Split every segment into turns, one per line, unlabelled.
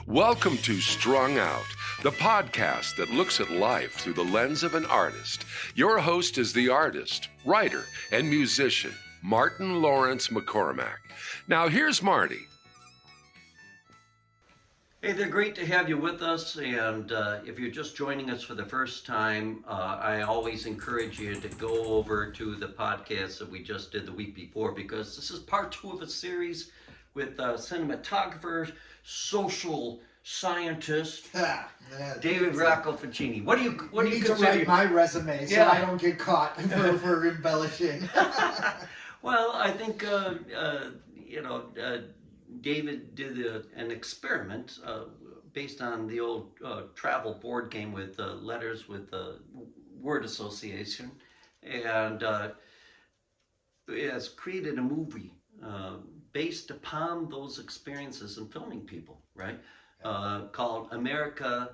Welcome to Strung Out, the podcast that looks at life through the lens of an artist. Your host is the artist, writer, and musician, Martin Lawrence McCormack. Now, here's Marty.
Hey, they're great to have you with us, and if you're just joining us for the first time, I always encourage you to go over to the podcast that we just did the week before, because this is part 2 of a series with cinematographer, social scientist, David Rocco Facchini. What do you
You need to
consider?
write my resume so
Yeah.
I don't get caught for embellishing.
Well, I think David did an experiment based on the old travel board game with letters with word association, and has created a movie based upon those experiences in filming people, right? Called America,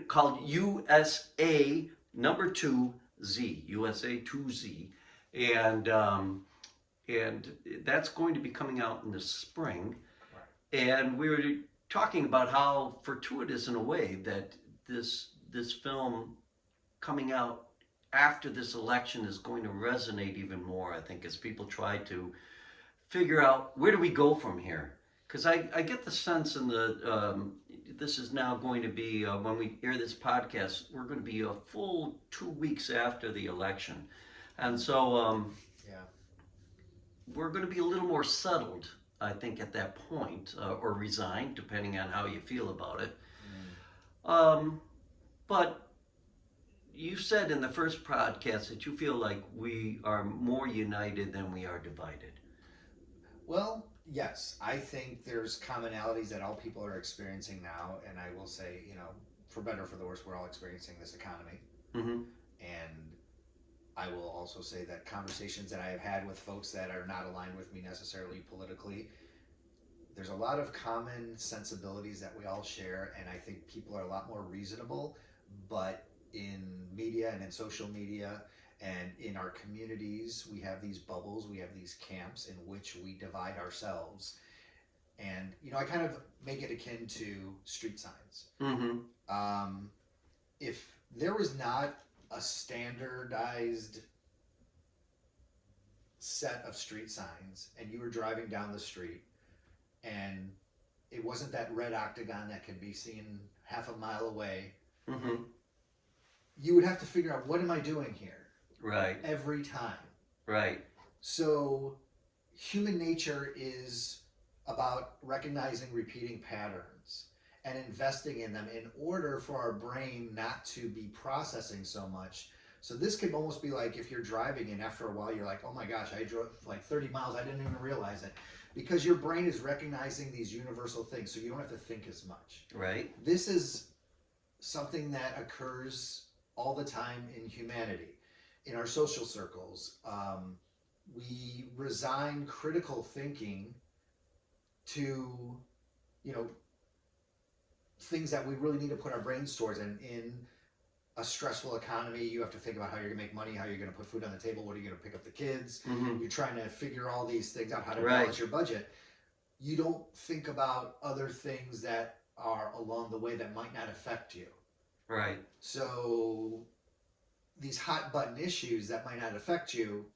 called U.S.A. number 2Z, U.S.A. 2Z, and that's going to be coming out in the spring. Right. And we were talking about how fortuitous in a way that this film coming out after this election is going to resonate even more, I think, as people try to figure out where do we go from here. Because I get the sense in this is now going to be, when we air this podcast, we're going to be a full 2 weeks after the election. And so we're going to be a little more settled, I think, at that point, or resigned, depending on how you feel about it. But you said in the first podcast that you feel like we are more united than we are divided.
Well, yes, I think there's commonalities that all people are experiencing now, and I will say, for better or for the worse, we're all experiencing this economy.
Mm-hmm.
And I will also say that conversations that I have had with folks that are not aligned with me necessarily politically, there's a lot of common sensibilities that we all share, and I think people are a lot more reasonable. But in media and in social media and in our communities, we have these bubbles, we have these camps in which we divide ourselves. And, I kind of make it akin to street signs.
Mm-hmm.
If there was not a standardized set of street signs and you were driving down the street and it wasn't that red octagon that could be seen half a mile away,
Mm-hmm.
you would have to figure out, what am I doing here?
Right.
Every time.
Right.
So human nature is about recognizing repeating patterns and investing in them in order for our brain not to be processing so much. So this could almost be like if you're driving and after a while you're like, oh my gosh, I drove like 30 miles, I didn't even realize it. Because your brain is recognizing these universal things, so you don't have to think as much.
Right.
This is something that occurs all the time in humanity. In our social circles, we resign critical thinking to, things that we really need to put our brains towards. And in a stressful economy, you have to think about how you're gonna make money, how you're gonna put food on the table, what are you gonna pick up the kids.
Mm-hmm.
You're trying to figure all these things out, how to
Right.
balance your budget. You don't think about other things that are along the way that might not affect you.
Right.
So these hot button issues that might not affect you,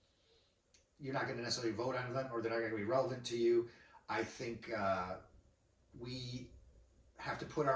you're not going to necessarily vote on them, or they're not going to be relevant to you. I think we have to put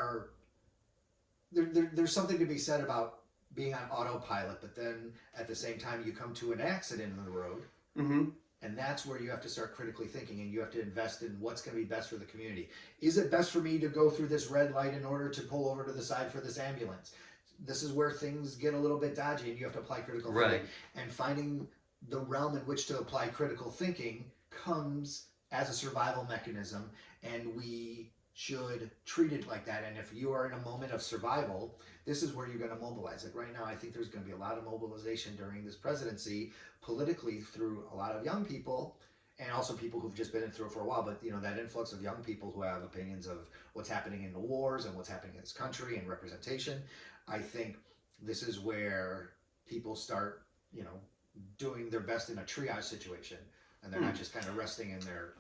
there's something to be said about being on autopilot, but then at the same time you come to an accident in the road.
Mm-hmm.
And that's where you have to start critically thinking, and you have to invest in what's going to be best for the community. Is it best for me to go through this red light in order to pull over to the side for this ambulance? This is where things get a little bit dodgy, and you have to apply critical thinking.
Right.
And finding the realm in which to apply critical thinking comes as a survival mechanism, and we should treat it like that. And if you are in a moment of survival, this is where you're going to mobilize. Like right now, I think there's going to be a lot of mobilization during this presidency politically through a lot of young people, and also people who've just been through it for a while. But that influx of young people who have opinions of what's happening in the wars and what's happening in this country and representation, I think this is where people start, doing their best in a triage situation, and they're not just kind of resting in their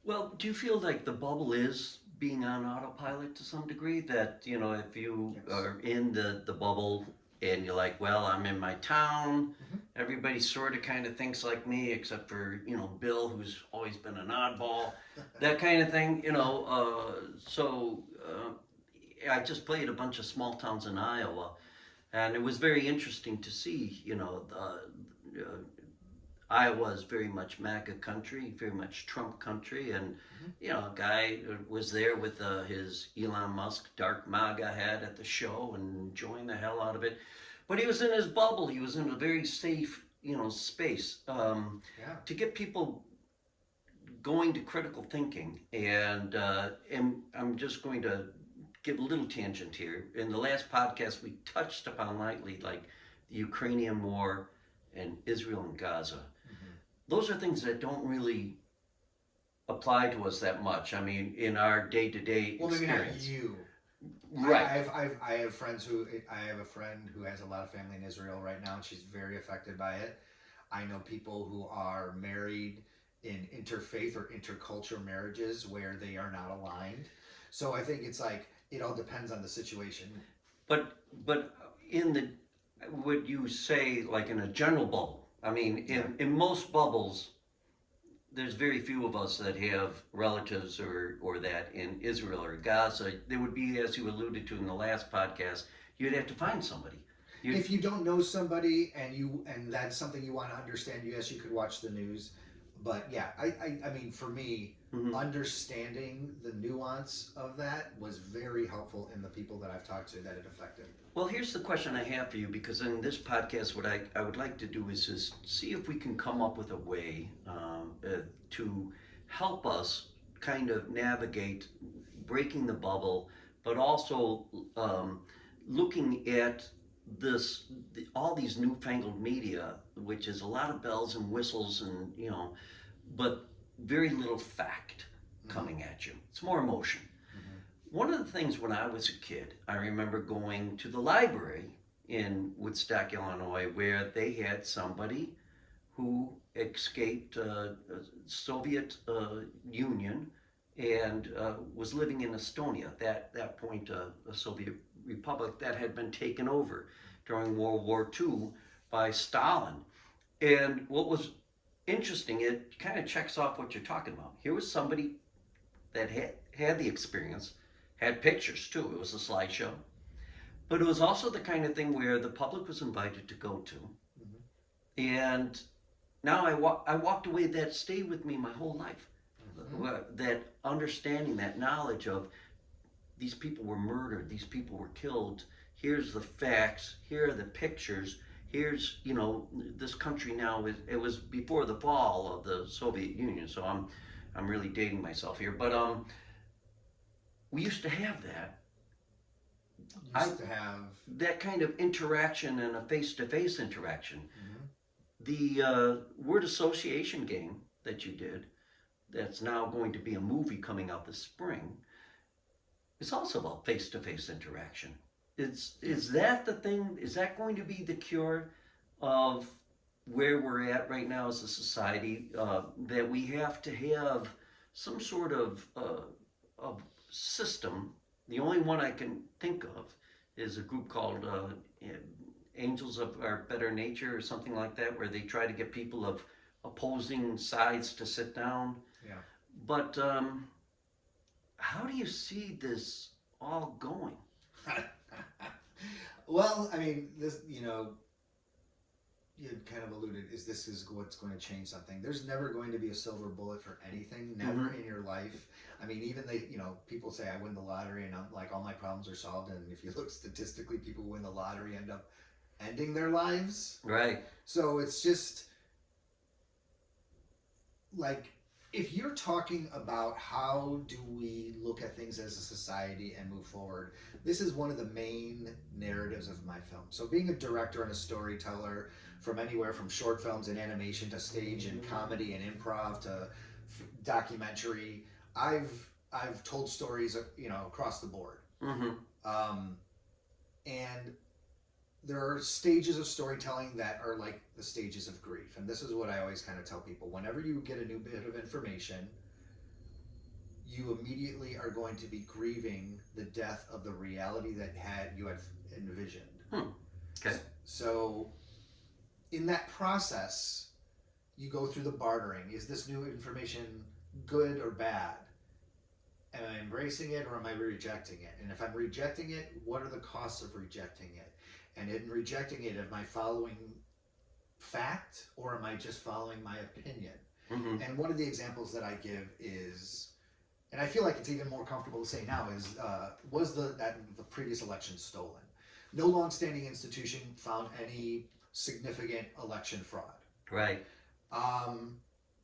Well, do you feel like the bubble is being on autopilot to some degree? That, you know, if you
Yes.
are in the bubble and you're like, well, I'm in my town,
Mhm.
everybody sort of kind of thinks like me, except for, you know, Bill, who's always been an oddball, that kind of thing, you know. I just played a bunch of small towns in Iowa, and it was very interesting to see, you know, Iowa is very much MAGA country, very much Trump country, and
Mhm.
you know, a guy was there with his Elon Musk dark MAGA hat at the show and enjoying the hell out of it. But he was in his bubble. He was in a very safe, you know, space
Yeah.
to get people going to critical thinking. And I'm just going to give a little tangent here. In the last podcast, we touched upon lightly, like the Ukrainian war and Israel and Gaza.
Mhm.
Those are things that don't really apply to us that much. I mean, in our day-to-day
Well, maybe not
experience.
you.
Right.
I have friends who I have a friend who has a lot of family in Israel right now, and she's very affected by it. I know people who are married in interfaith or intercultural marriages where they are not aligned. So I think it's like it all depends on the situation.
But in the would you say like in a general bubble? I mean,
Yeah.
in most bubbles, there's very few of us that have relatives or that in Israel or Gaza. There would be, as you alluded to in the last podcast, you'd have to find somebody.
If you don't know somebody and that's something you want to understand, yes, you could watch the news. But yeah, I mean, for me,
Mhm.
understanding the nuance of that was very helpful in the people that I've talked to that it affected.
Well, here's the question I have for you, because in this podcast, what I would like to do is just see if we can come up with a way to help us kind of navigate breaking the bubble, but also looking at all these newfangled media, which is a lot of bells and whistles, and you know, but very little fact coming at you. It's more emotion.
Mhm.
One of the things when I was a kid, I remember going to the library in Woodstock, Illinois, where they had somebody who escaped Soviet Union and was living in Estonia, that point a Soviet republic that had been taken over during World War II by Stalin. And what was interesting, it kind of checks off what you're talking about. Here was somebody that had the experience, had pictures too. It was a slideshow, but it was also the kind of thing where the public was invited to go to.
Mhm.
And now I walked away that stayed with me my whole life. That understanding, that knowledge of these people were murdered, these people were killed. Here's the facts. Here are the pictures. Here's, you know, this country now it was before the fall of the Soviet Union, so I'm really dating myself here, but we used to have that.
Used to have.
That kind of interaction and a face-to-face interaction.
Mhm.
The word association game that you did, that's now going to be a movie coming out this spring, is also about face-to-face interaction. Is that the thing? Is that going to be the cure of where we're at right now as a society? That we have to have some sort of system. The only one I can think of is a group called Angels of Our Better Nature or something like that, where they try to get people of opposing sides to sit down.
Yeah.
But how do you see this all going?
Well, I mean, this, you know, you had kind of alluded, this is what's going to change something. There's never going to be a silver bullet for anything, never in your life. I mean, even people say I win the lottery and I'm like all my problems are solved, and if you look statistically, people who win the lottery end up ending their lives.
Right.
So it's just like, if you're talking about how do we look at things as a society and move forward, this is one of the main narratives of my film. So being a director and a storyteller, from anywhere from short films and animation to stage and comedy and improv to documentary, I've told stories, you know, across the board. And there are stages of storytelling that are like the stages of grief. And this is what I always kind of tell people. Whenever you get a new bit of information, you immediately are going to be grieving the death of the reality that you had envisioned.
Okay.
So in that process, you go through the bartering. Is this new information good or bad? Am I embracing it or am I rejecting it? And if I'm rejecting it, what are the costs of rejecting it? And in rejecting it, am I following fact or am I just following my opinion?
Mm-hmm.
And one of the examples that I give is, and I feel like it's even more comfortable to say now, is was the previous election stolen? No long-standing institution found any significant election fraud.
Right.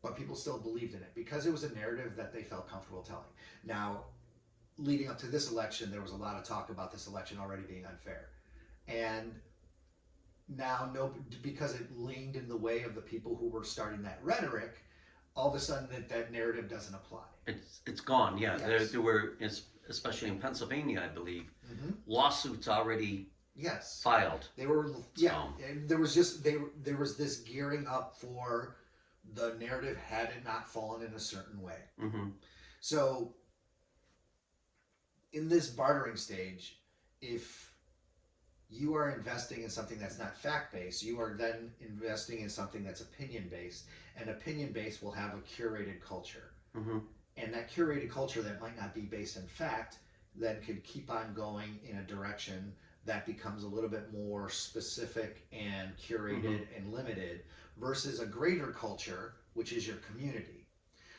But people still believed in it because it was a narrative that they felt comfortable telling. Now, leading up to this election, there was a lot of talk about this election already being unfair. And now, because it leaned in the way of the people who were starting that rhetoric, all of a sudden that narrative doesn't apply.
It's gone. Yeah,
Yes.
there were, especially in Pennsylvania, I believe,
Mm-hmm.
lawsuits already
Yes.
filed.
They were, yeah, and there was this gearing up for the narrative had it not fallen in a certain way.
Mm-hmm.
So in this bartering stage, if you are investing in something that's not fact-based, you are then investing in something that's opinion-based, and opinion-based will have a curated culture.
Mm-hmm.
And that curated culture that might not be based in fact then could keep on going in a direction that becomes a little bit more specific and curated and limited versus a greater culture, which is your community.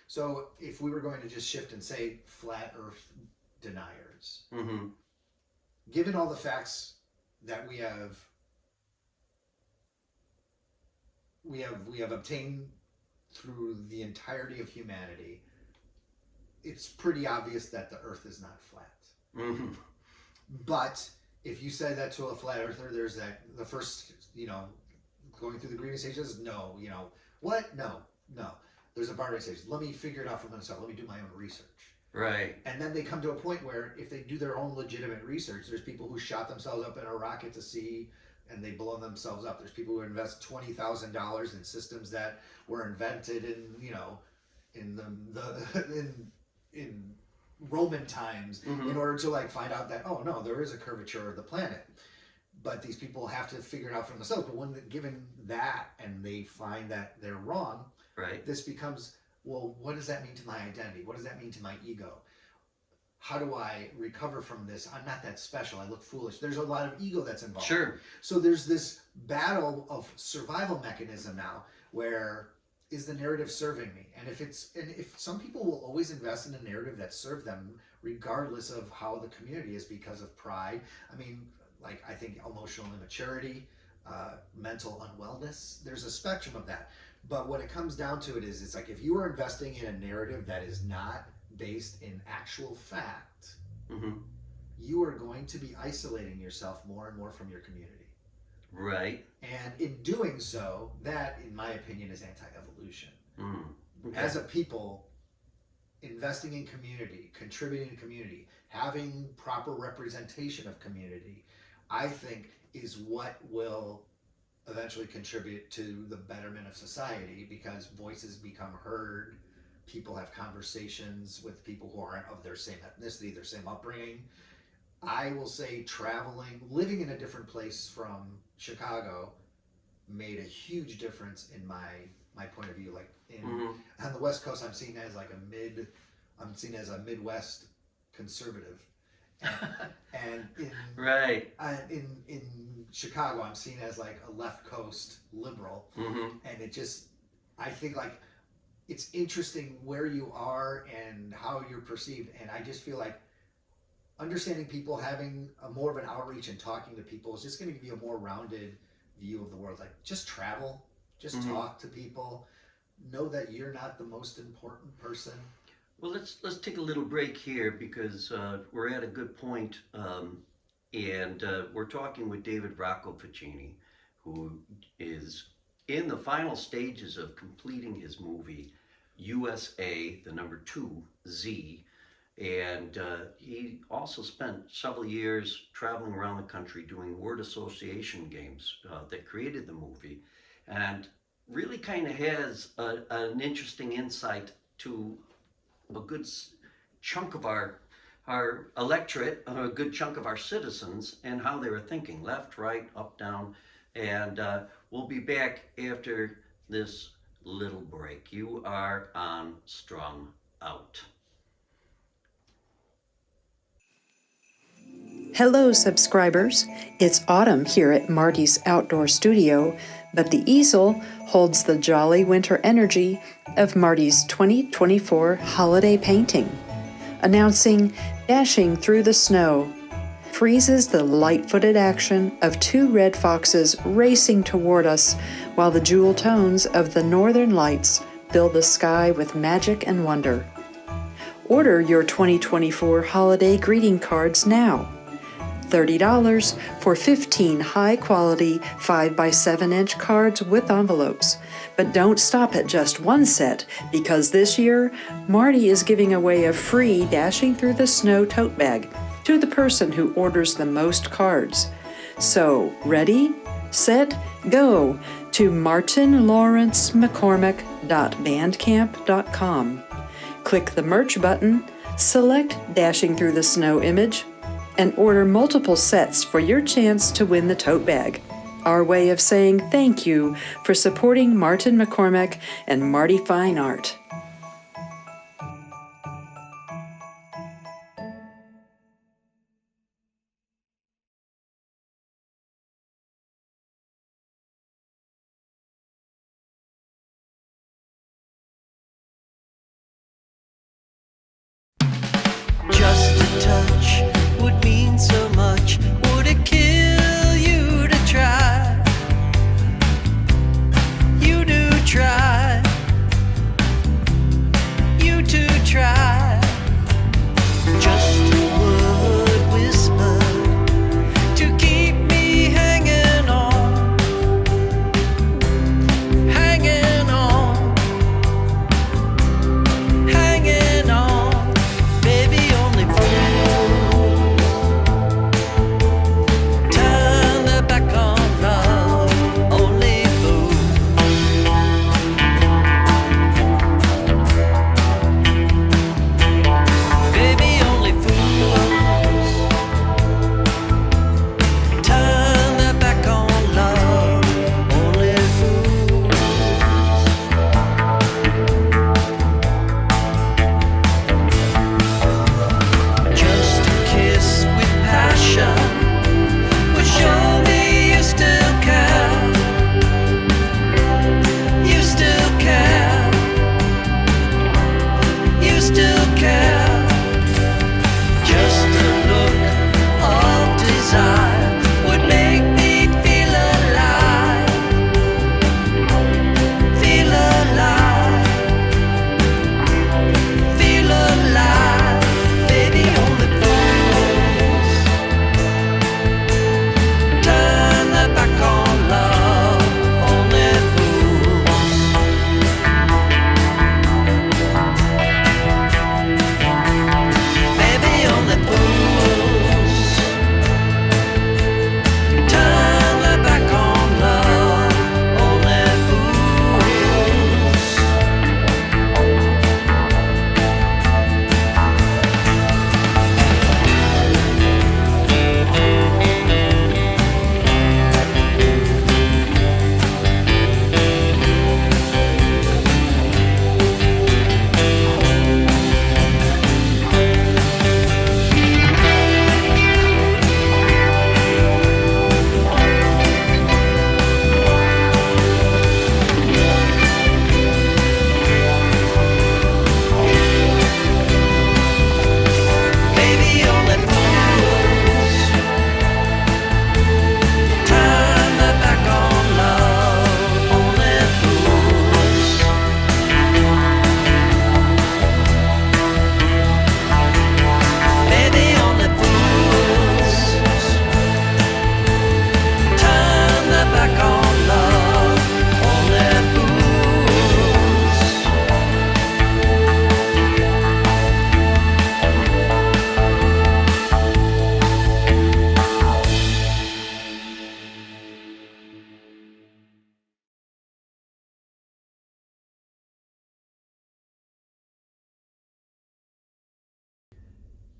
So if we were going to just shift and say flat earth deniers,
Mm-hmm.
given all the facts that we have obtained through the entirety of humanity, it's pretty obvious that the earth is not flat.
Mm-hmm.
But if you say that to a flat earther, there's the first, going through the grieving stages, no, what? No. There's a bartering stage. Let me figure it out for myself. Let me do my own research.
Right.
And then they come to a point where if they do their own legitimate research, there's people who shot themselves up in a rocket to see, and they blow themselves up. There's people who invest $20,000 in systems that were invented in Roman times in order to find out that, oh no, there is a curvature of the planet. But these people have to figure it out for themselves. But when given that and they find that they're wrong,
Right.
this becomes, well, what does that mean to my identity? What does that mean to my ego? How do I recover from this? I'm not that special. I look foolish. There's a lot of ego that's involved.
Sure.
So there's this battle of survival mechanism now where is the narrative serving me? And if some people will always invest in a narrative that served them regardless of how the community is because of pride. I mean, I think emotional immaturity, mental unwellness, there's a spectrum of that. But what it comes down to is it's if you are investing in a narrative that is not based in actual fact, you are going to be isolating yourself more and more from your community.
Right.
And in doing so, that, in my opinion, is anti-evolution.
Okay.
As a people, investing in community, contributing to community, having proper representation of community, I think is what will eventually contribute to the betterment of society because voices become heard. People have conversations with people who aren't of their same ethnicity, their same upbringing. I will say living in a different place from Chicago made a huge difference in my point of view. On the West Coast, I'm seen as a Midwest conservative. And in Chicago, I'm seen as a left coast liberal. And I think it's interesting where you are and how you're perceived. And I just feel like understanding people, having more of an outreach and talking to people is just going to give you a more rounded view of the world. Just travel, just talk to people, know that you're not the most important person.
Well, let's take a little break here because we're at a good point, and we're talking with David Rocco Facchini, who is in the final stages of completing his movie U.S.A, the number 2 Z, and he also spent several years traveling around the country doing word association games that created the movie, and really kind of has an interesting insight to a good chunk of our electorate, a good chunk of our citizens, and how they were thinking, left, right, up, down. And we'll be back after this little break. You are on Strung Out.
Hello, subscribers. It's autumn here at Marty's Outdoor Studio, but the easel holds the jolly winter energy of Marty's 2024 holiday painting. Announcing Dashing Through the Snow, freezes the light-footed action of two red foxes racing toward us while the jewel tones of the northern lights fill the sky with magic and wonder. Order your 2024 holiday greeting cards now. $30 for 15 high-quality 5x7-inch cards with envelopes. But don't stop at just one set, because this year, Marty is giving away a free Dashing Through the Snow tote bag to the person who orders the most cards. So, ready, set, go to martinlawrencemccormack.bandcamp.com. Click the merch button, select Dashing Through the Snow image, and order multiple sets for your chance to win the tote bag. Our way of saying thank you for supporting Martin McCormack and Marty Fine Art.
Just a touch would mean so much. Would it kill you to try? You do try.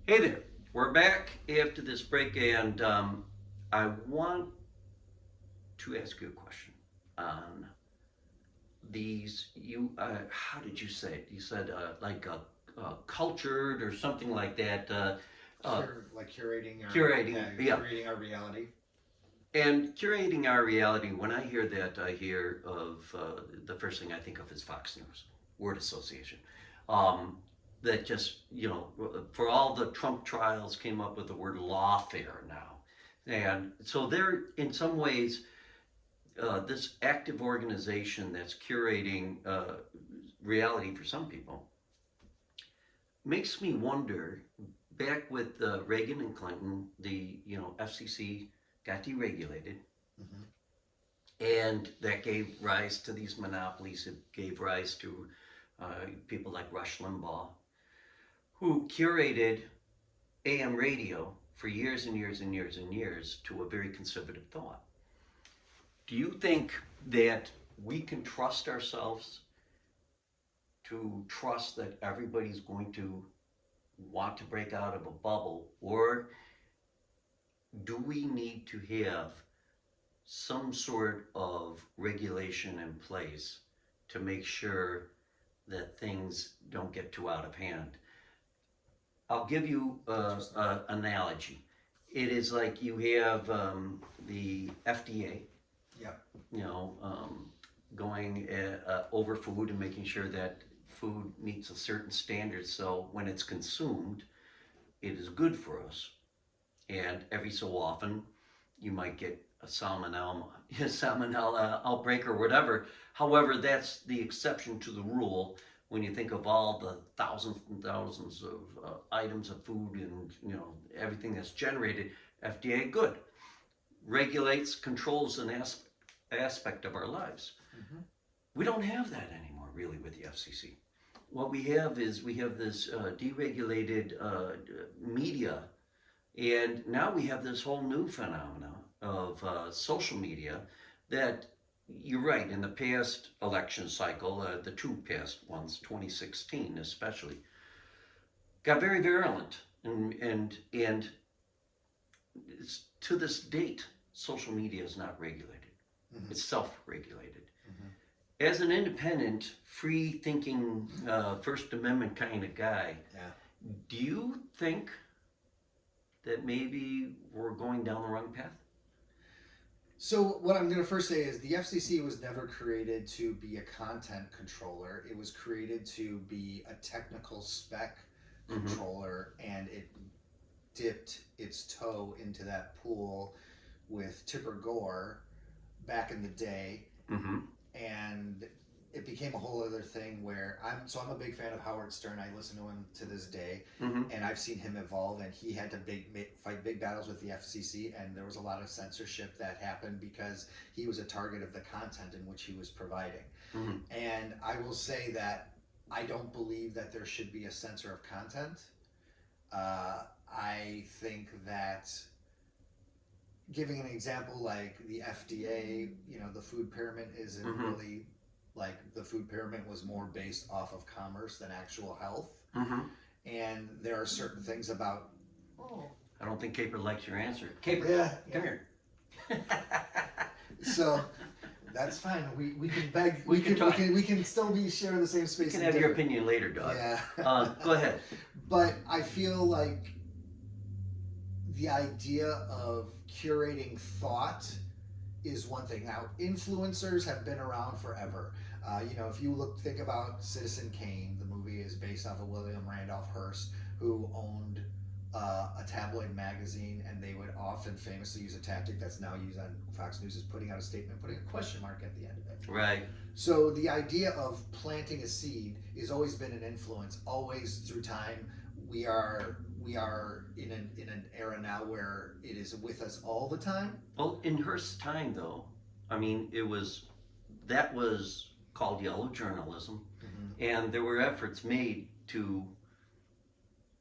Hey there, we're back after this break, and I want to ask you a question on these. How did you say it? You said cultured or something like that.
Like curating our
Curating,
curating our reality.
And curating our reality. When I hear that, I hear of the first thing I think of is Fox News, word association. Um, that just, for all the Trump trials, came up with the word lawfare now. And so they're, in some ways, this active organization that's curating reality for some people makes me wonder. Back with Reagan and Clinton, the FCC got deregulated,
Hmm.
and that gave rise to these monopolies. It gave rise to people like Rush Limbaugh, who curated AM radio for years and years and years and years to a very conservative thought. Do you think that we can trust ourselves to trust that everybody's going to want to break out of a bubble, or do we need to have some sort of regulation in place to make sure that things don't get too out of hand? I'll give you an analogy. It is like you have the FDA,
Yep.
going over food and making sure that food meets a certain standard, so when it's consumed, it is good for us. And every so often, you might get a salmonella outbreak or whatever. However, that's the exception to the rule when you think of all the thousands and thousands of items of food and everything that's generated. FDA, good, regulates, controls an aspect of our lives.
Hmm.
We don't have that anymore, really, with the FCC. What we have is this deregulated media, and now we have this whole new phenomena of social media that, you're right, in the past election cycle, the two past ones, 2016 especially, got very virulent, and it's, to this date, social media is not regulated.
Hmm.
It's self-regulated.
Hmm.
As an independent, free-thinking, First Amendment kind of guy,
Yeah.
do you think that maybe we're going down the wrong path?
So what I'm going to first say is the FCC was never created to be a content controller. It was created to be a technical spec controller, and it dipped its toe into that pool with Tipper Gore back in the day,
Mm-hmm.
and it became a whole other thing where I'm a big fan of Howard Stern. I listen to him to this day,
Mm-hmm.
and I've seen him evolve, and he had to fight big battles with the FCC, and there was a lot of censorship that happened because he was a target of the content in which he was providing.
Mm-hmm.
And I will say that I don't believe that there should be a censor of content. I think that, giving an example like the FDA, the food pyramid isn't really, like, the food pyramid was more based off of commerce than actual health.
Mm-hmm.
And there are certain things about.
I don't think Caper likes your answer. Caper,
Yeah.
come here.
So that's fine. We can beg.
We can talk.
We can still be sharing the same space.
You can
and
have your
different-
opinion later, dog.
Yeah.
Go ahead.
But I feel like the idea of curating thought is one thing. Now, influencers have been around forever. If you think about Citizen Kane, the movie is based off of William Randolph Hearst, who owned a tabloid magazine, and they would often famously use a tactic that's now used on Fox News, is putting out a statement, putting a question mark at the end of it.
Right.
So the idea of planting a seed has always been an influence, always through time. We are in an era now where it is with us all the time.
Well, in Hearst's time, though, I mean, that was called yellow journalism, and there were efforts made to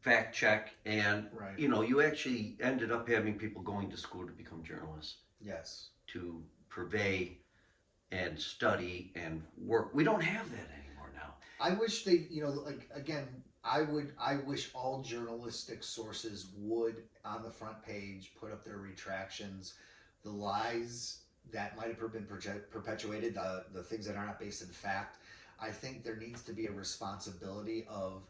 fact check, and
Right.
you actually ended up having people going to school to become journalists,
Yes.
to purvey and study and work. We don't have that anymore now.
I wish they, again, I wish all journalistic sources would, on the front page, put up their retractions, the lies that might have been perpetuated, the things that are not based in fact. I think there needs to be a responsibility of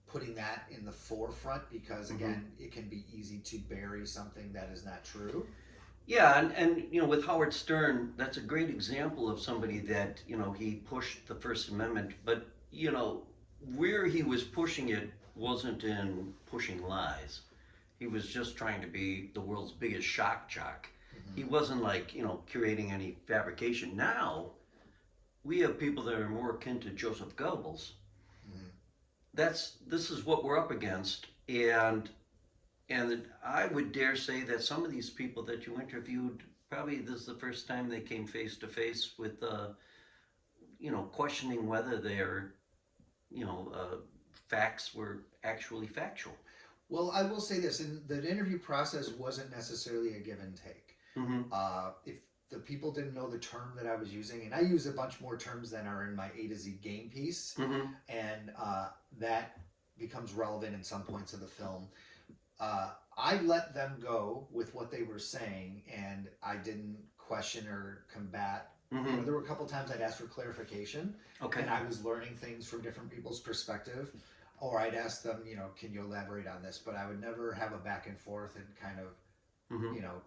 putting that in the forefront, because again, it can be easy to bury something that is not true.
Yeah, and you know, with Howard Stern, that's a great example of somebody that, you know, he pushed the First Amendment, but you know, where he was pushing it wasn't in pushing lies. He was just trying to be the world's biggest shock jock. He wasn't like, you know, curating any fabrication. Now we have people that are more akin to Joseph Goebbels. This is what we're up against, and I would dare say that some of these people that you interviewed, probably this is the first time they came face to face with, you know, questioning whether their, you know, facts were actually factual.
Well, I will say this: the interview process wasn't necessarily a give and take. If the people didn't know the term that I was using, and I use a bunch more terms than are in my A to Z game piece, and that becomes relevant in some points of the film. I let them go with what they were saying, and I didn't question or combat. You know, there were a couple times I'd ask for clarification, and I was learning things from different people's perspective, or I'd ask them, you know, can you elaborate on this? But I would never have a back and forth and kind of, you know,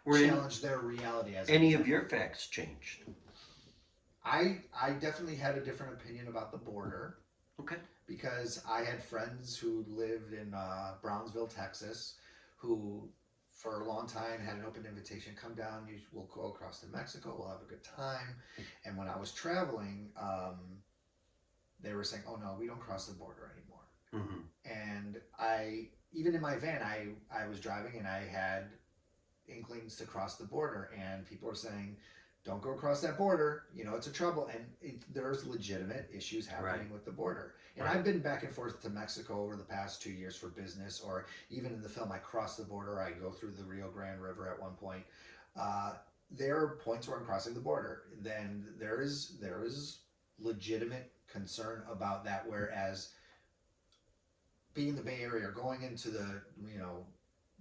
challenge their reality. As
any of your facts changed?
I definitely had a different opinion about the border.
Okay.
Because I had friends who lived in Brownsville, Texas, who for a long time had an open invitation, come down, we'll go across to Mexico, we'll have a good time. And when I was traveling, they were saying, oh no, we don't cross the border anymore. And even in my van, I was driving and I had inklings to cross the border, and people were saying, don't go across that border, you know, it's a trouble. And there's legitimate issues happening with the border. And I've been back and forth to Mexico over the past 2 years for business, or even in the film, I cross the border, I go through the Rio Grande River at one point. There are points where I'm crossing the border. Then there is legitimate concern about that, whereas being in the Bay Area or going into the, you know,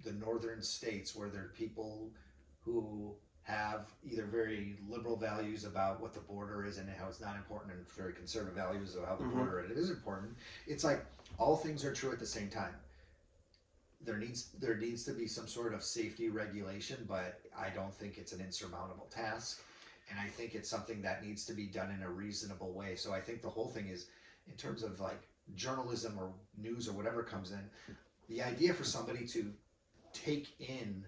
the northern states where there are people who have either very liberal values about what the border is and how it's not important, and very conservative values of how the border it is important. It's like all things are true at the same time. There needs to be some sort of safety regulation, but I don't think it's an insurmountable task, and I think it's something that needs to be done in a reasonable way. So I think the whole thing is, in terms of like journalism or news or whatever comes in, the idea for somebody to take in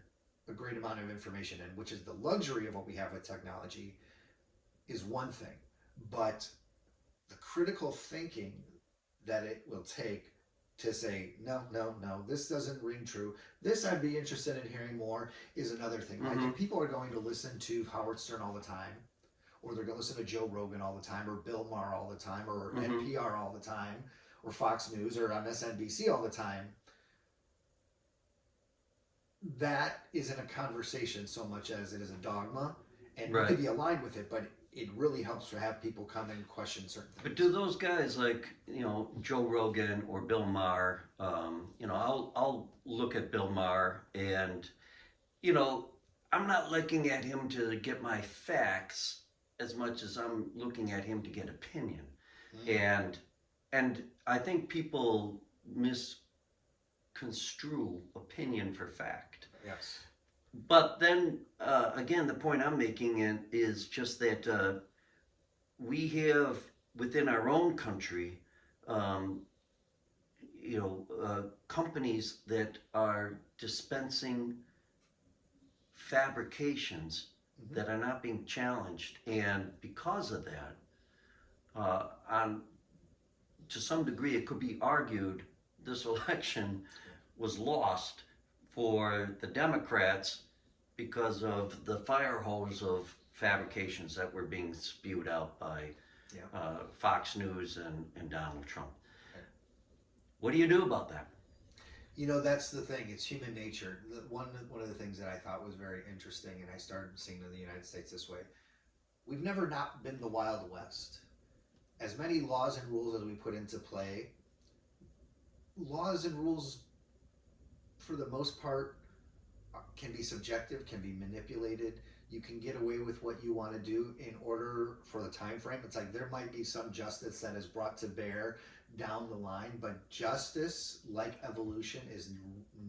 a great amount of information, and which is the luxury of what we have with technology, is one thing, but the critical thinking that it will take to say, no, this doesn't ring true, this I'd be interested in hearing more, is another thing. I think people are going to listen to Howard Stern all the time, or they're going to listen to Joe Rogan all the time, or Bill Maher all the time, or NPR all the time, or Fox News, or MSNBC all the time. That isn't a conversation so much as it is a dogma, and you could be aligned with it, but it really helps to have people come and question certain things.
But do those guys like, you know, Joe Rogan or Bill Maher, you know, I'll look at Bill Maher, and, you know, I'm not looking at him to get my facts as much as I'm looking at him to get opinion. And I think people misconstrue opinion for fact.
Yes.
But then, again, the point I'm making is just that we have within our own country, you know, companies that are dispensing fabrications that are not being challenged, and because of that, to some degree, it could be argued this election was lost for the Democrats because of the fire hose of fabrications that were being spewed out by Fox News and Donald Trump. What do you do about that?
You know, that's the thing. It's human nature. One of the things that I thought was very interesting, and I started seeing in the United States this way, we've never not been the Wild West. As many laws and rules as we put into play, laws and rules, for the most part, can be subjective, can be manipulated. You can get away with what you want to do in order for the time frame. It's like there might be some justice that is brought to bear down the line, but justice, like evolution, is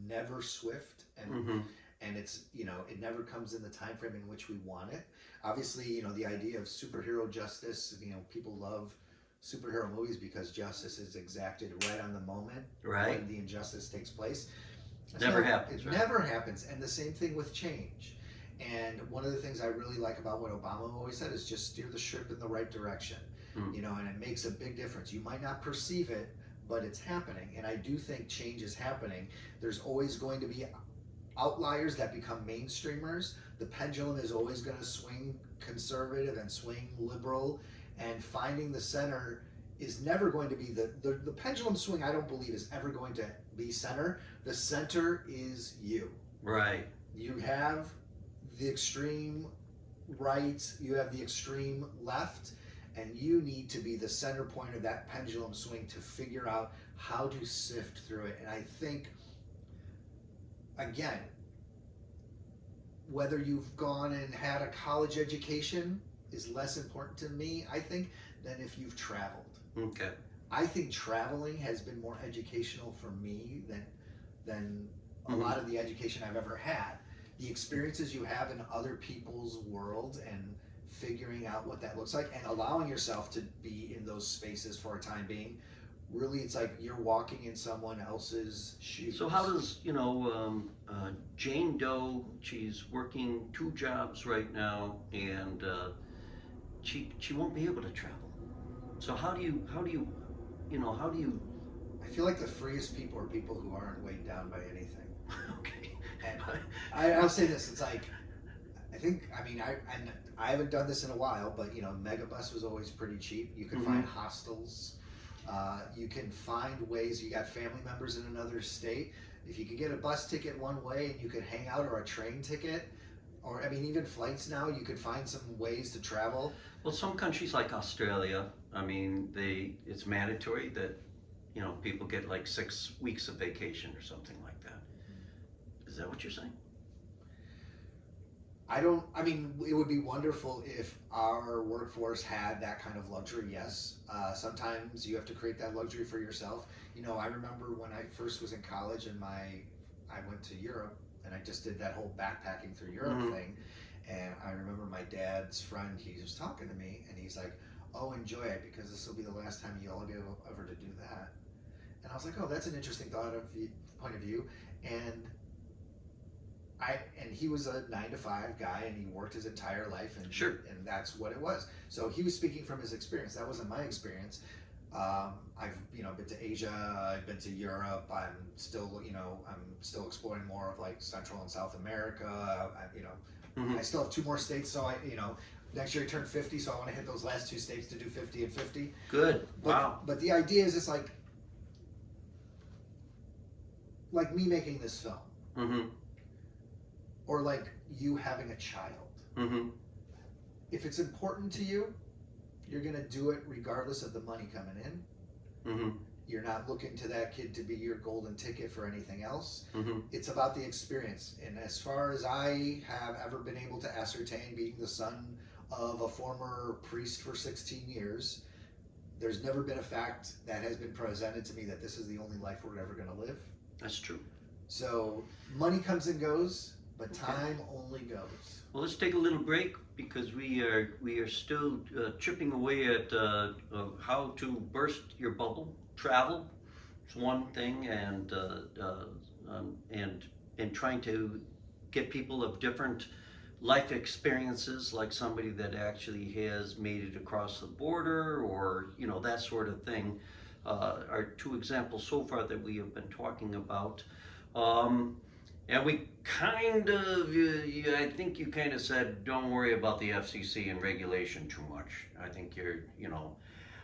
never swift, and it's, it never comes in the time frame in which we want it. Obviously, the idea of superhero justice, people love superhero movies because justice is exacted right on the moment when the injustice takes place.
Never happens.
It never happens. And the same thing with change. And one of the things I really like about what Obama always said is just steer the ship in the right direction. And it makes a big difference. You might not perceive it, but it's happening. And I do think change is happening. There's always going to be outliers that become mainstreamers. The pendulum is always going to swing conservative and swing liberal, and finding the center is never going to be the pendulum swing. I don't believe is ever going to be center. The center is you.
Right.
You have the extreme right, you have the extreme left, and you need to be the center point of that pendulum swing to figure out how to sift through it. And I think, again, whether you've gone and had a college education is less important to me, I think, than if you've traveled.
Okay.
I think traveling has been more educational for me than a lot of the education I've ever had. The experiences you have in other people's world and figuring out what that looks like and allowing yourself to be in those spaces for a time being, really, it's like you're walking in someone else's shoes.
So how does, Jane Doe, she's working 2 jobs right now, and she won't be able to travel. So how do you
I feel like the freest people are people who aren't weighed down by anything.
Okay.
And I'll say this, it's like, I haven't done this in a while, but Megabus was always pretty cheap. You can find hostels. You can find ways. You got family members in another state. If you could get a bus ticket one way and you could hang out, or a train ticket, or even flights now, you could find some ways to travel.
Well, some countries like Australia, it's mandatory that people get like 6 weeks of vacation or something like that. Is that what you're saying?
It would be wonderful if our workforce had that kind of luxury, yes. Sometimes you have to create that luxury for yourself. I remember when I first was in college and I went to Europe, and I just did that whole backpacking through Europe thing. And I remember my dad's friend, he was talking to me, and he's like, "Oh, enjoy it, because this will be the last time you'll be able ever to do that." And I was like, "Oh, that's an interesting point of view." And he was a 9-to-5 guy, and he worked his entire life, and and that's what it was. So he was speaking from his experience. That wasn't my experience. I've been to Asia, I've been to Europe. I'm still exploring more of like Central and South America. I still have 2 more states. So next year I turn 50, so I want to hit those last 2 states to do 50 and 50.
Good. Wow.
But the idea is it's like me making this film. Or like you having a child. If it's important to you, you're going to do it regardless of the money coming in. You're not looking to that kid to be your golden ticket for anything else. It's about the experience. And as far as I have ever been able to ascertain, being the son of a former priest for 16 years, there's never been a fact that has been presented to me that this is the only life we're ever going to live.
That's true.
So money comes and goes, but time only goes.
Well, let's take a little break, because we are still chipping away at how to burst your bubble. Travel is one thing, and trying to get people of different life experiences, like somebody that actually has made it across the border, or that sort of thing, are 2 examples so far that we have been talking about. And we kind of, I think you kind of said, don't worry about the FCC and regulation too much. I think you're,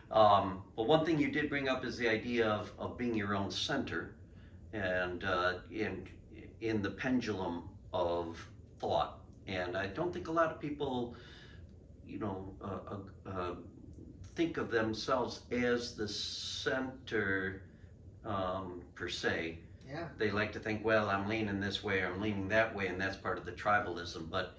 but one thing you did bring up is the idea of being your own center, and in the pendulum of thought. And I don't think a lot of people, think of themselves as the center per se.
Yeah.
They like to think, well, I'm leaning this way or I'm leaning that way, and that's part of the tribalism. But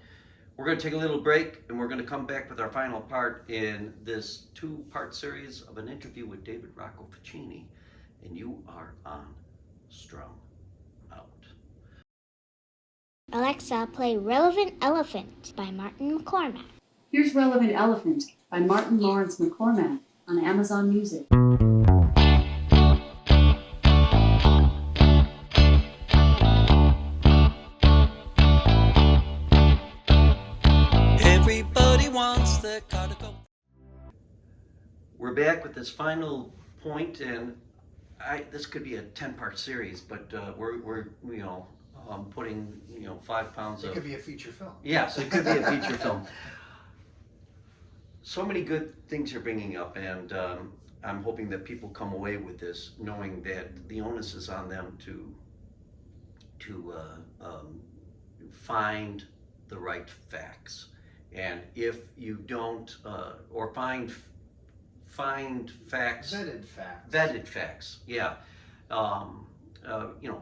we're going to take a little break, and we're going to come back with our final part in this 2-part series of an interview with David Rocco Facchini. And you are on Strung Out.
Alexa, play Relevant Elephant by Martin McCormack.
Here's Relevant Elephant by Martin Lawrence McCormack on Amazon Music.
Everybody wants their car to go.
We're back with this final point, and this could be a 10-part series, but we're putting 5 pounds
It
of.
could be a feature film.
Yes, it could be a feature film. So many good things you're bringing up, and I'm hoping that people come away with this knowing that the onus is on them to find the right facts. And if you don't, or find facts. Vetted facts, yeah.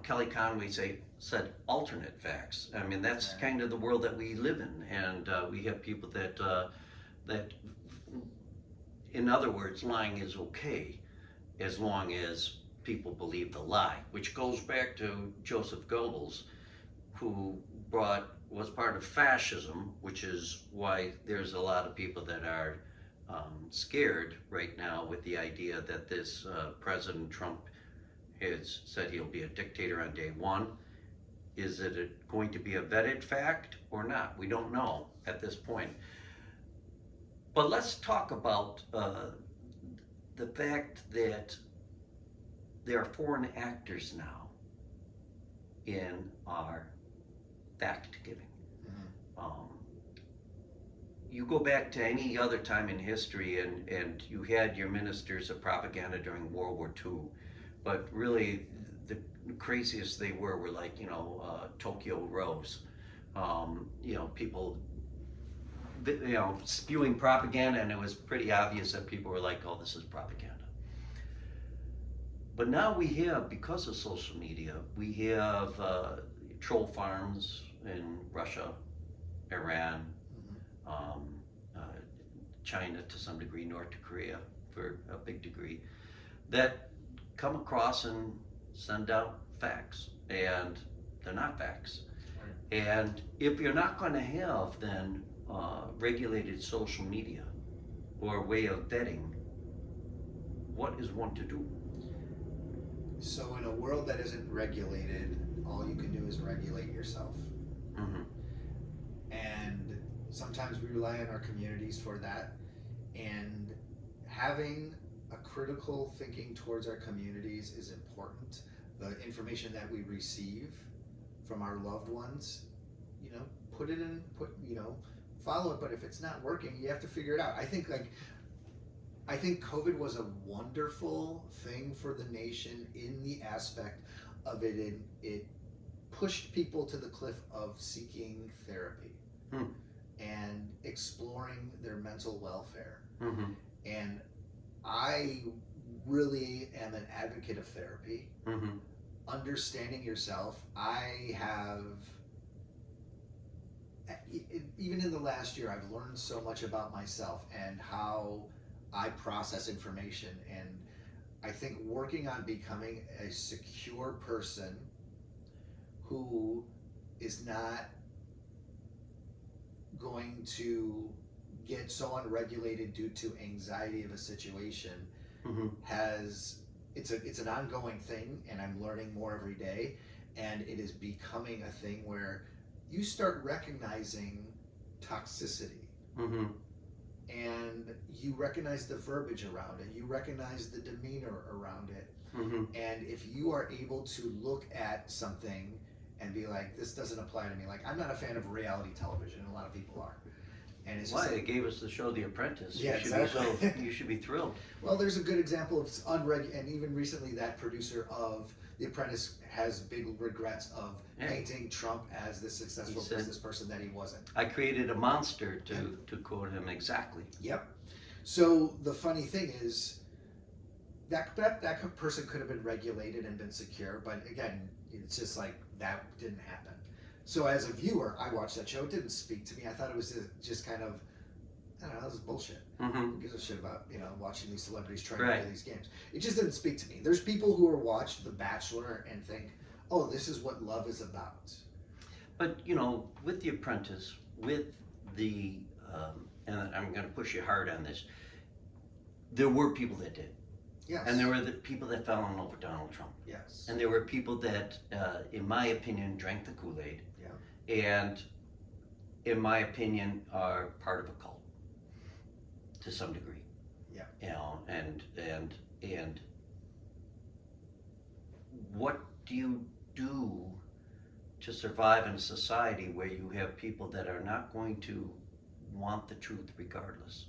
Kelly Conway said alternate facts. I mean, that's kind of the world that we live in, and we have people that, in other words, lying is okay as long as people believe the lie, which goes back to Joseph Goebbels, who was part of fascism, which is why there's a lot of people that are scared right now with the idea that this President Trump has said he'll be a dictator on day one. Is it going to be a vetted fact or not? We don't know at this point. But let's talk about the fact that there are foreign actors now in our fact giving. You go back to any other time in history, and you had your ministers of propaganda during World War II, but really the craziest they were like, Tokyo Rose. People, spewing propaganda, and it was pretty obvious that people were like, oh, this is propaganda. But now we have, because of social media, we have troll farms in Russia, Iran, China to some degree, North Korea for a big degree, that come across and send out facts, and they're not facts. Right. And if you're not going to have then regulated social media or a way of vetting, what is one to do?
So in a world that isn't regulated, all you can do is regulate yourself.
Mm-hmm.
And sometimes we rely on our communities for that. And having a critical thinking towards our communities is important. The information that we receive from our loved ones, follow it. But if it's not working, you have to figure it out. I think COVID was a wonderful thing for the nation in the aspect of it pushed people to the cliff of seeking therapy and exploring their mental welfare.
Mm-hmm.
And I really am an advocate of therapy.
Mm-hmm.
Understanding yourself. I have, even in the last year, I've learned so much about myself and how I process information. And I think working on becoming a secure person who is not going to get so unregulated due to anxiety of a situation it's an ongoing thing, and I'm learning more every day, and it is becoming a thing where you start recognizing toxicity. And you recognize the verbiage around it, you recognize the demeanor around it. And if you are able to look at something and be like, this doesn't apply to me. Like, I'm not a fan of reality television, and a lot of people are. And it's
Why?
just
They gave us the show The Apprentice.
Yeah,
You should be thrilled.
Well, there's a good example of and even recently that producer of The Apprentice has big regrets of painting Trump as the successful business person that he wasn't.
I created a monster, to quote him exactly.
Yep. So the funny thing is, that person could have been regulated and been secure, but again, it's just like that didn't happen. So as a viewer, I watched that show. It didn't speak to me. I thought it was just kind of, I don't know, this is bullshit. Who gives a shit about, watching these celebrities trying to play these games? It just didn't speak to me. There's people who are watch The Bachelor and think, oh, this is what love is about.
But, with The Apprentice, with the, and I'm going to push you hard on this, there were people that did.
Yes.
And there were the people that fell in love with Donald Trump.
Yes.
And there were people that, in my opinion, drank the Kool-Aid.
Yeah.
And, in my opinion, are part of a cult to some degree.
Yeah.
And what do you do to survive in a society where you have people that are not going to want the truth regardless?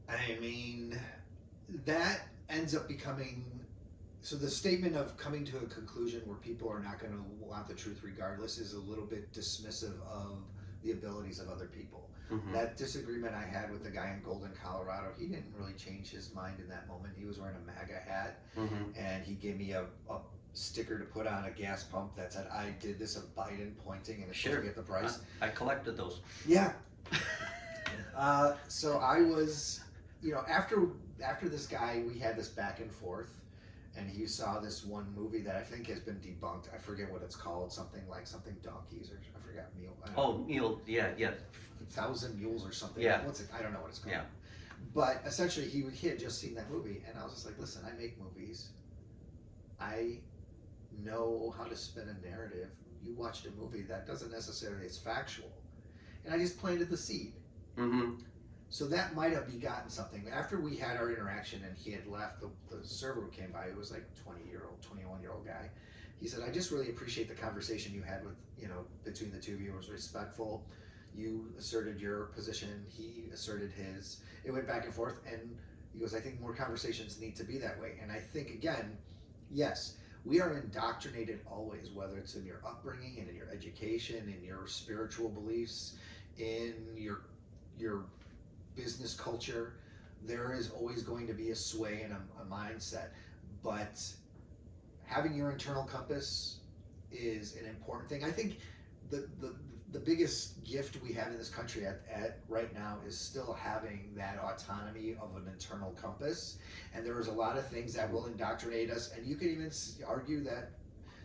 I mean, that ends up becoming, so the statement of coming to a conclusion where people are not going to want the truth regardless is a little bit dismissive of the abilities of other people. That disagreement I had with the guy in Golden, Colorado, he didn't really change his mind in that moment. He was wearing a MAGA hat, and he gave me a sticker to put on a gas pump that said, I did this of Biden pointing, and it's supposed to get the price.
I collected those.
Yeah. So I was, after this guy, we had this back and forth, and he saw this one movie that I think has been debunked. I forget what it's called, something donkeys, or I forgot,
Mule, yeah.
1,000 Mules or something.
Yeah.
What's it? I don't know what it's called.
Yeah.
But essentially, he had just seen that movie, and I was just like, listen, I make movies. I know how to spin a narrative. You watched a movie that doesn't necessarily is factual, and I just planted the seed. So that might have begotten something. After we had our interaction and he had left, the server who came by, who was like 21-year-old guy, he said, I just really appreciate the conversation you had with, between the two of you. It was respectful. You asserted your position, he asserted his. It went back and forth, and he goes, I think more conversations need to be that way. And I think, again, yes, we are indoctrinated always, whether it's in your upbringing and in your education, in your spiritual beliefs, in your business culture. There is always going to be a sway and a mindset. But having your internal compass is an important thing. I think the biggest gift we have in this country at right now is still having that autonomy of an internal compass. And there is a lot of things that will indoctrinate us. And you can even argue that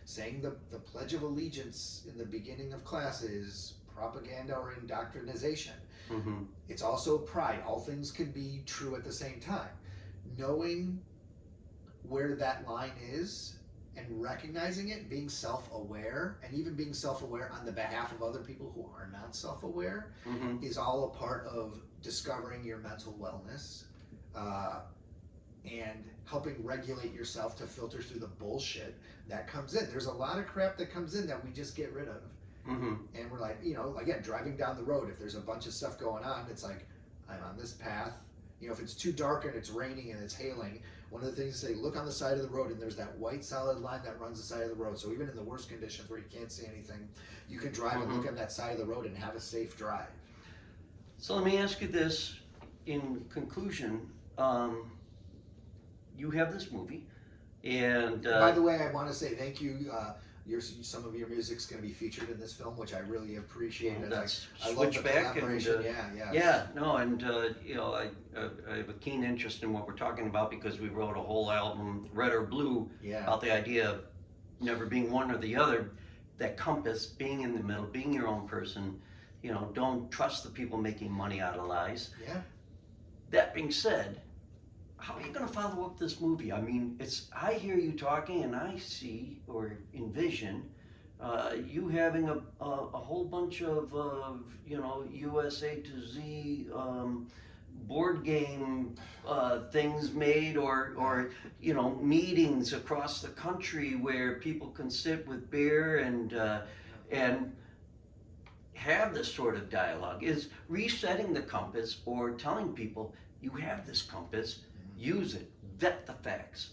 saying the Pledge of Allegiance in the beginning of class is propaganda or indoctrination. It's also pride. All things can be true at the same time. Knowing where that line is and recognizing it, being self-aware, and even being self-aware on the behalf of other people who are not self-aware, is all a part of discovering your mental wellness and helping regulate yourself to filter through the bullshit that comes in. There's a lot of crap that comes in that we just get rid of. And we're like, again, driving down the road, if there's a bunch of stuff going on, it's like, I'm on this path. If it's too dark and it's raining and it's hailing, one of the things they say, look on the side of the road, and there's that white solid line that runs the side of the road. So even in the worst conditions where you can't see anything, you can drive and look on that side of the road and have a safe drive.
So let me ask you this in conclusion. You have this movie, and
by the way, I want to say thank you. Some of your music's going to be featured in this film, which I really appreciate. I love the collaboration.
I have a keen interest in what we're talking about because we wrote a whole album, Red or Blue, about the idea of never being one or the other. That compass, being in the middle, being your own person. Don't trust the people making money out of lies.
Yeah.
That being said, how are you going to follow up this movie? I mean, I hear you talking and I see or envision you having a whole bunch of, U.S.A. to Z board game things made or meetings across the country where people can sit with beer and have this sort of dialogue. Is resetting the compass or telling people you have this compass. Use it. Vet the facts.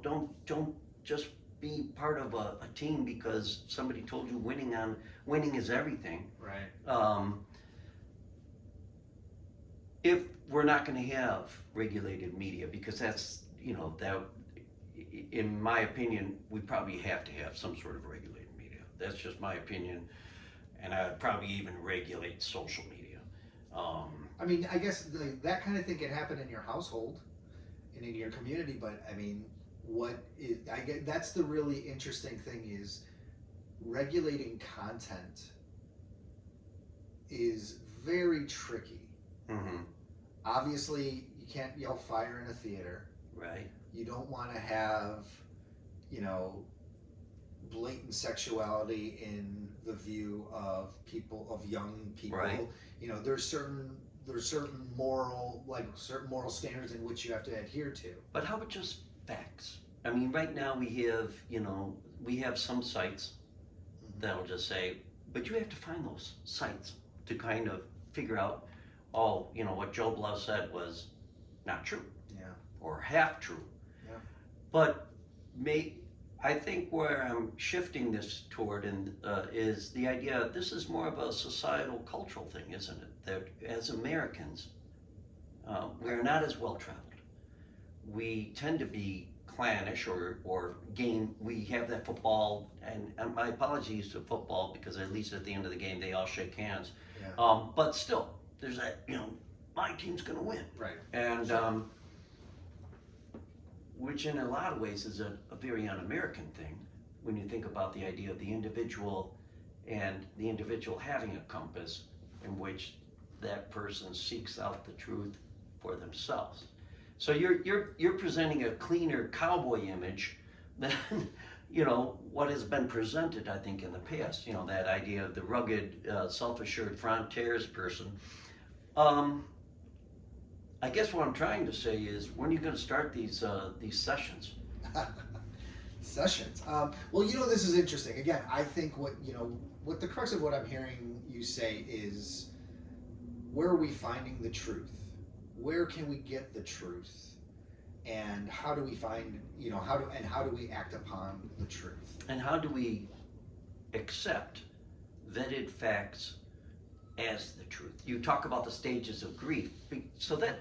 Don't just be part of a team because somebody told you winning is everything.
Right.
if we're not going to have regulated media, because that's, that, in my opinion, we probably have to have some sort of regulated media. That's just my opinion, and I'd probably even regulate social media.
I mean, I guess that kind of thing can happen in your household and in your community, but I mean, that's the really interesting thing is regulating content is very tricky.
Mm-hmm.
Obviously, you can't yell fire in a theater.
Right.
You don't want to have, blatant sexuality in the view of young people.
Right.
There's certain moral standards in which you have to adhere to.
But how about just facts? I mean, right now we have some sites that'll just say, but you have to find those sites to kind of figure out, what Joe Blow said was not true.
Yeah.
Or half true.
Yeah.
But I think where I'm shifting this toward is the idea, this is more of a societal, cultural thing, isn't it? That as Americans, we're not as well traveled. We tend to be clannish or game. We have that football, and my apologies to football, because at least at the end of the game they all shake hands.
Yeah.
But still, there's that, my team's going to win.
Right.
And which in a lot of ways is a very un-American thing when you think about the idea of the individual and the individual having a compass in which that person seeks out the truth for themselves. So you're presenting a cleaner cowboy image than what has been presented, I think, in the past. That idea of the rugged, self-assured frontiers person. I guess what I'm trying to say is, when are you going to start these sessions?
Sessions. Well, this is interesting. Again, I think what the crux of what I'm hearing you say is, where are we finding the truth? Where can we get the truth? And how do we find, how do we act upon the truth?
And how do we accept vetted facts as the truth? You talk about the stages of grief, so that,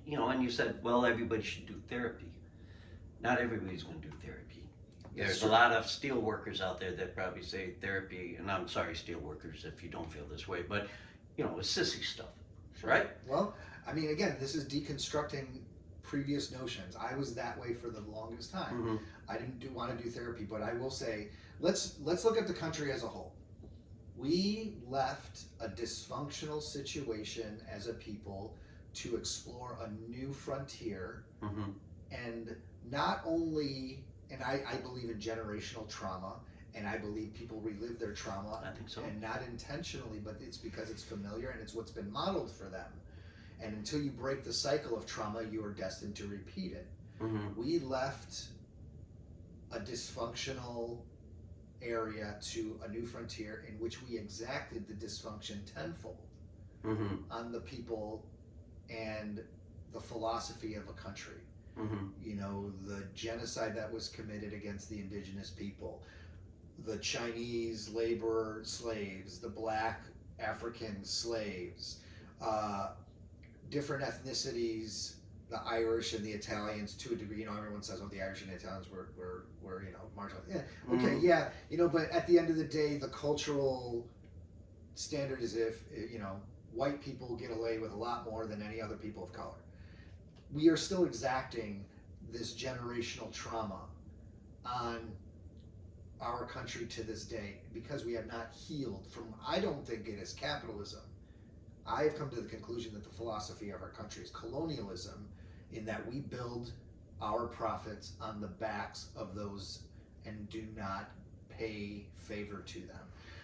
and you said, well, everybody should do therapy. Not everybody's going to do therapy. There's a lot of steel workers out there that probably say therapy, and I'm sorry, steel workers, if you don't feel this way, but it's sissy stuff, right?
Well, I mean, again, this is deconstructing previous notions. I was that way for the longest time.
Mm-hmm.
I didn't want to do therapy, but I will say, let's look at the country as a whole. We left a dysfunctional situation as a people to explore a new frontier,
Mm-hmm.
and not only, and I believe in generational trauma, and I believe people relive their trauma,
I think so.
and not intentionally, but it's because it's familiar and it's what's been modeled for them. And until you break the cycle of trauma, you are destined to repeat it.
Mm-hmm.
We left a dysfunctional area to a new frontier in which we exacted the dysfunction tenfold
Mm-hmm.
on the people and the philosophy of a country.
Mm-hmm.
The genocide that was committed against the indigenous people, the Chinese labor slaves, the black African slaves, different ethnicities, the Irish and the Italians to a degree. Everyone says, the Irish and the Italians were marginalized. Yeah, okay,
Mm-hmm.
yeah, but at the end of the day, the cultural standard is if, white people get away with a lot more than any other people of color. We are still exacting this generational trauma on our country to this day because we have not healed from, I don't think it is capitalism. I have come to the conclusion that the philosophy of our country is colonialism, in that we build our profits on the backs of those and do not pay favor to them.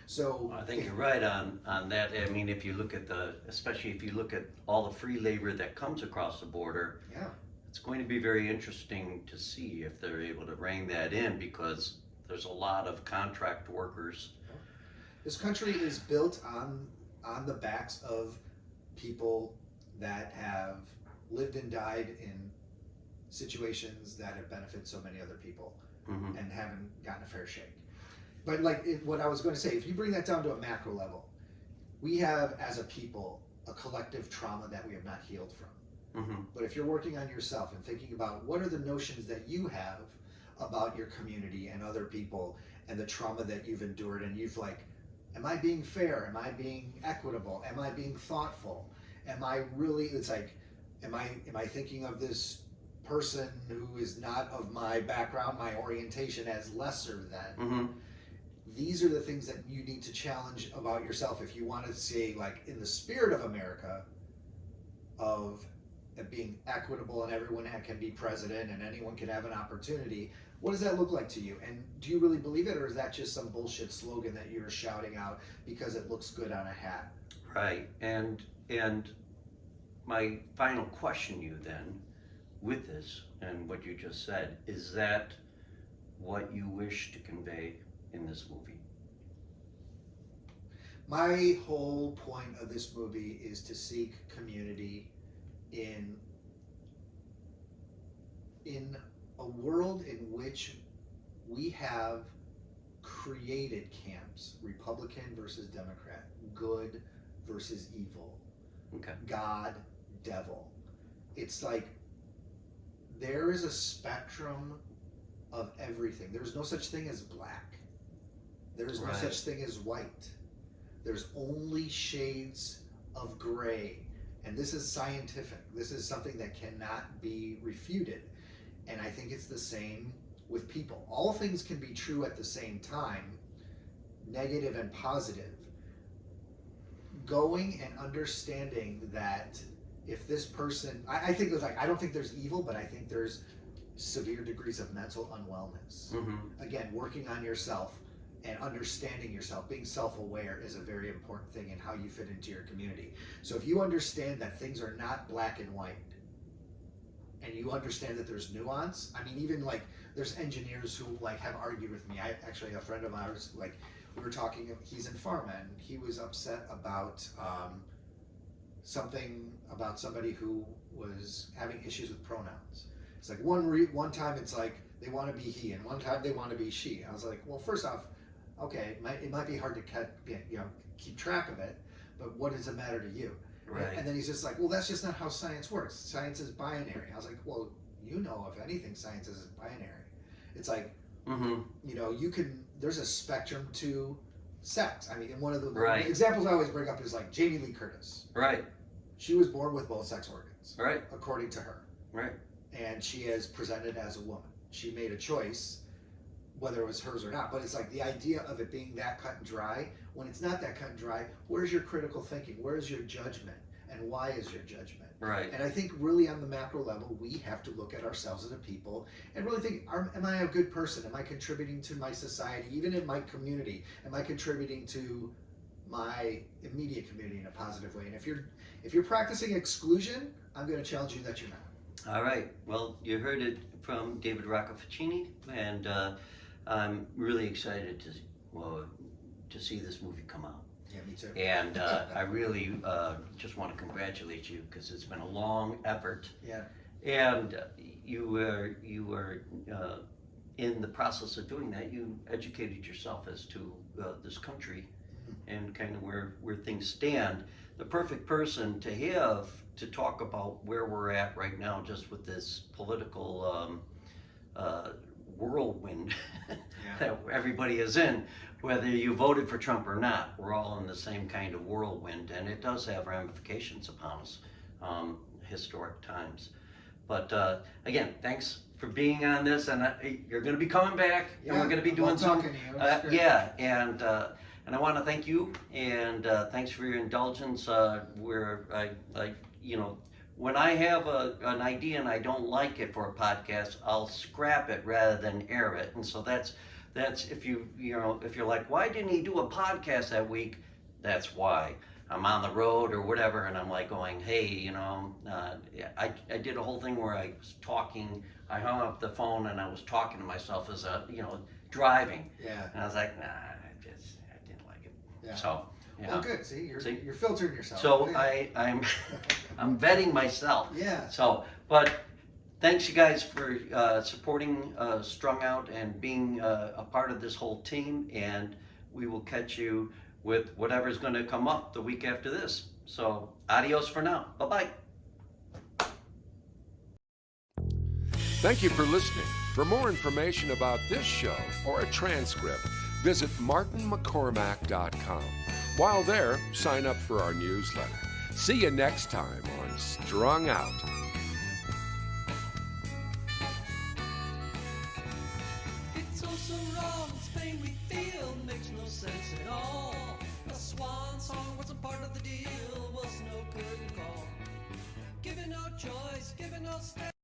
So
I think you're right on that. I mean, if you look at especially if you look at all the free labor that comes across the border,
yeah,
it's going to be very interesting to see if they're able to rein that in, because there's a lot of contract workers.
This country is built on the backs of people that have lived and died in situations that have benefited so many other people,
Mm-hmm.
and haven't gotten a fair shake. But what I was going to say, if you bring that down to a macro level, we have as a people a collective trauma that we have not healed from.
Mm-hmm.
But if you're working on yourself and thinking about what are the notions that you have about your community and other people and the trauma that you've endured, and you've like, am I being fair? Am I being equitable? Am I being thoughtful? Am I really, it's like, am I thinking of this person who is not of my background, my orientation, as lesser than?
Mm-hmm.
These are the things that you need to challenge about yourself if you want to say, like, in the spirit of America, of being equitable and everyone can be president and anyone can have an opportunity. What does that look like to you? And do you really believe it, or is that just some bullshit slogan that you're shouting out because it looks good on a hat?
Right. And my final question to you then, with this and what you just said, is that what you wish to convey in this movie?
My whole point of this movie is to seek community in a world in which we have created camps, Republican versus Democrat, good versus evil,
Okay.
God, devil. It's like there is a spectrum of everything. There's no such thing as black. There is no
Right.
such thing as white. There's only shades of gray. And this is scientific. This is something that cannot be refuted. And I think it's the same with people. All things can be true at the same time, negative and positive. Going and understanding that if this person, I think it's like, I don't think there's evil, but I think there's severe degrees of mental unwellness.
Mm-hmm.
Again, working on yourself and understanding yourself, being self-aware is a very important thing in how you fit into your community. So if you understand that things are not black and white, and you understand that there's nuance, I mean, even like there's engineers who like have argued with me. I actually, a friend of ours, like we were talking, he's in pharma, and he was upset about something about somebody who was having issues with pronouns. It's like one time it's like they want to be he, and one time they want to be she. I was like, well, first off, okay, it might be hard to keep track of it, but what does it matter to you?
Right.
And then he's just like, well, that's just not how science works. Science is binary. I was like, well, you know, if anything, science is binary. It's like,
Mm-hmm.
you know, there's a spectrum to sex. I mean, and one of the
Right.
examples I always bring up is like Jamie Lee Curtis.
Right.
She was born with both sex organs,
Right.
according to her.
Right.
And she is presented as a woman. She made a choice, whether it was hers or not. But it's like the idea of it being that cut and dry, when it's not that cut and dry, where's your critical thinking? Where's your judgment? And why is your judgment?
Right.
And I think really on the macro level, we have to look at ourselves as a people and really think, am I a good person? Am I contributing to my society, even in my community? Am I contributing to my immediate community in a positive way? And if you're practicing exclusion, I'm going to challenge you that you're not.
All right. Well, you heard it from David Rocco Facchini, and I'm really excited to see this movie come out.
Yeah, me too.
And I really just want to congratulate you, because it's been a long effort.
Yeah.
And you were in the process of doing that. You educated yourself as to this country and kind of where things stand. The perfect person to have to talk about where we're at right now, just with this political whirlwind that everybody is in. Whether you voted for Trump or not, we're all in the same kind of whirlwind, and it does have ramifications upon us, historic times. But again, thanks for being on this, and you're going to be coming back, and we're going to be doing some.
Talking to you.
And I want to thank you, and thanks for your indulgence. Where when I have an idea and I don't like it for a podcast, I'll scrap it rather than air it, and so that's if you're like, why didn't he do a podcast that week? That's why. I'm on the road or whatever, and I'm like going, hey, I did a whole thing where I was talking. I hung up the phone and I was talking to myself as driving.
Yeah.
And I was like, nah, I didn't like it.
Yeah.
So. Yeah.
Well, good. See, you're filtering yourself.
So
yeah.
I'm vetting myself.
Yeah.
So, but thanks you guys for supporting Strung Out and being a part of this whole team, and we will catch you with whatever's going to come up the week after this. So adios for now. Bye-bye.
Thank you for listening. For more information about this show or a transcript, visit martinmccormack.com. While there, sign up for our newsletter. See you next time on Strung Out.
It's all so wrong, this pain we feel makes no sense at all. A swan song wasn't part of the deal, was no curtain call. Given no choice, given no step.